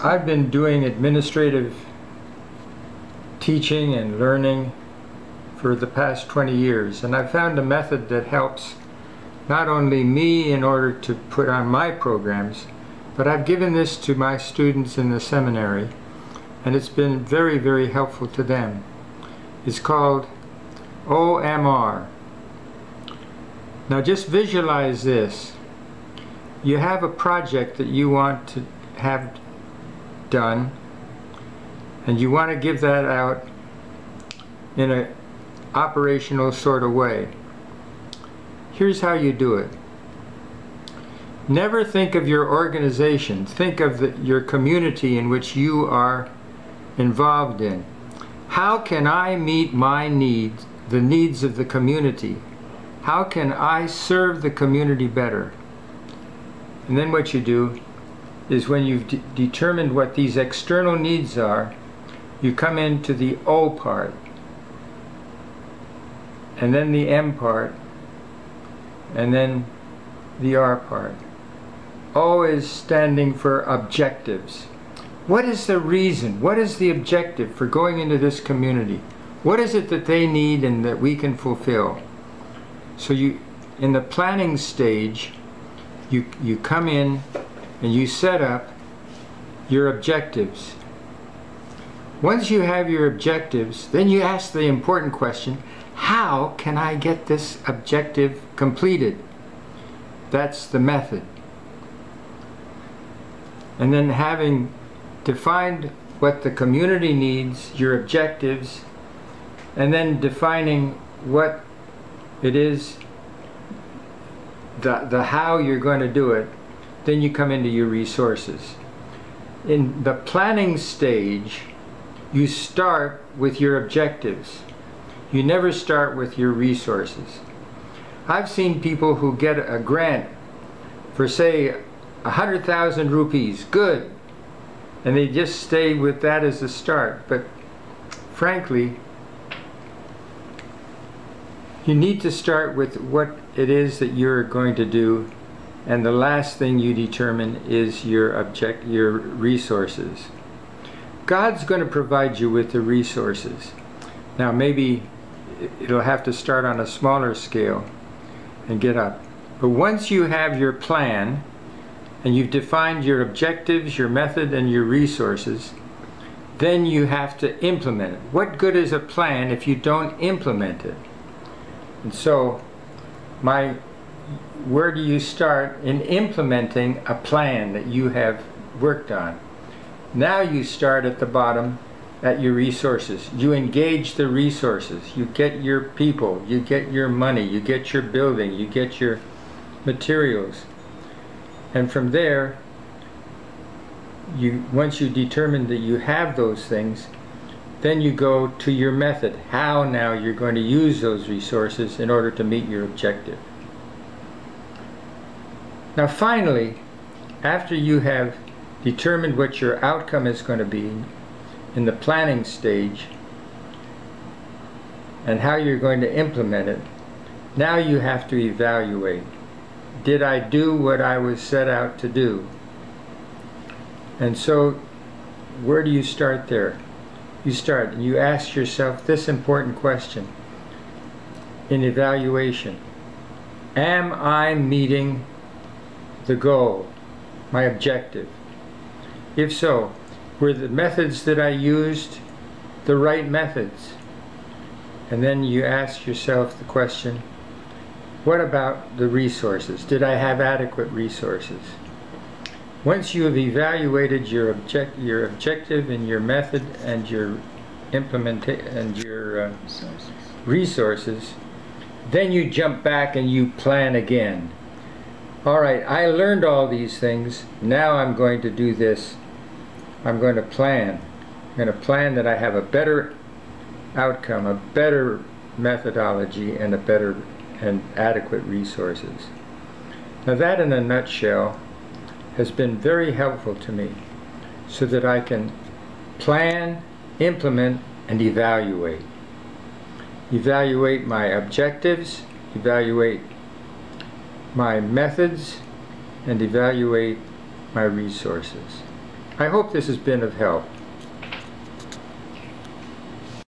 I've been doing administrative teaching and learning for the past 20 years, and I've found a method that helps not only me in order to put on my programs, but I've given this to my students in the seminary, and it's been very, very helpful to them. It's called OMR. Now just visualize this. You have a project that you want to have done, and you want to give that out in an operational sort of way. Here's how you do it. Never think of your organization. Think of your community in which you are involved in. How can I meet my needs, the needs of the community? How can I serve the community better? And then what you do is, when you've determined what these external needs are, you come into the O part, and then the M part, and then the R part. O is standing for objectives. What is the reason? What is the objective for going into this community? What is it that they need and that we can fulfill? So you, in the planning stage, you come in and you set up your objectives. Once you have your objectives, then you ask the important question, how can I get this objective completed? That's the method. And then, having defined what the community needs, your objectives, and then defining what it is, the how you're going to do it, then you come into your resources. In the planning stage, you start with your objectives. You never start with your resources. I've seen people who get a grant for, say, 100,000 rupees, good, and they just stay with that as a start. But frankly, you need to start with what it is that you're going to do, and the last thing you determine is your resources. God's going to provide you with the resources. Now maybe it'll have to start on a smaller scale and get up. But once you have your plan, and you've defined your objectives, your method, and your resources, then you have to implement it. What good is a plan if you don't implement it? And so, where do you start in implementing a plan that you have worked on? Now you start at the bottom at your resources. You engage the resources. You get your people, you get your money, you get your building, you get your materials. And from there, once you determine that you have those things, then you go to your method. How now you're going to use those resources in order to meet your objective. Now finally, after you have determined what your outcome is going to be in the planning stage and how you're going to implement it, now you have to evaluate. Did I do what I was set out to do? And so, where do you start there? You start and you ask yourself this important question in evaluation. Am I meeting the goal, my objective? If so, were the methods that I used the right methods? And then you ask yourself the question, what about the resources? Did I have adequate resources? Once you have evaluated your objective and your method and your resources, then you jump back and you plan again. All right, I learned all these things. Now I'm going to do this. I'm going to plan. I'm going to plan that I have a better outcome, a better methodology, and a better and adequate resources. Now that, in a nutshell, has been very helpful to me, so that I can plan, implement, and evaluate. Evaluate my objectives, evaluate my methods, and evaluate my resources. I hope this has been of help.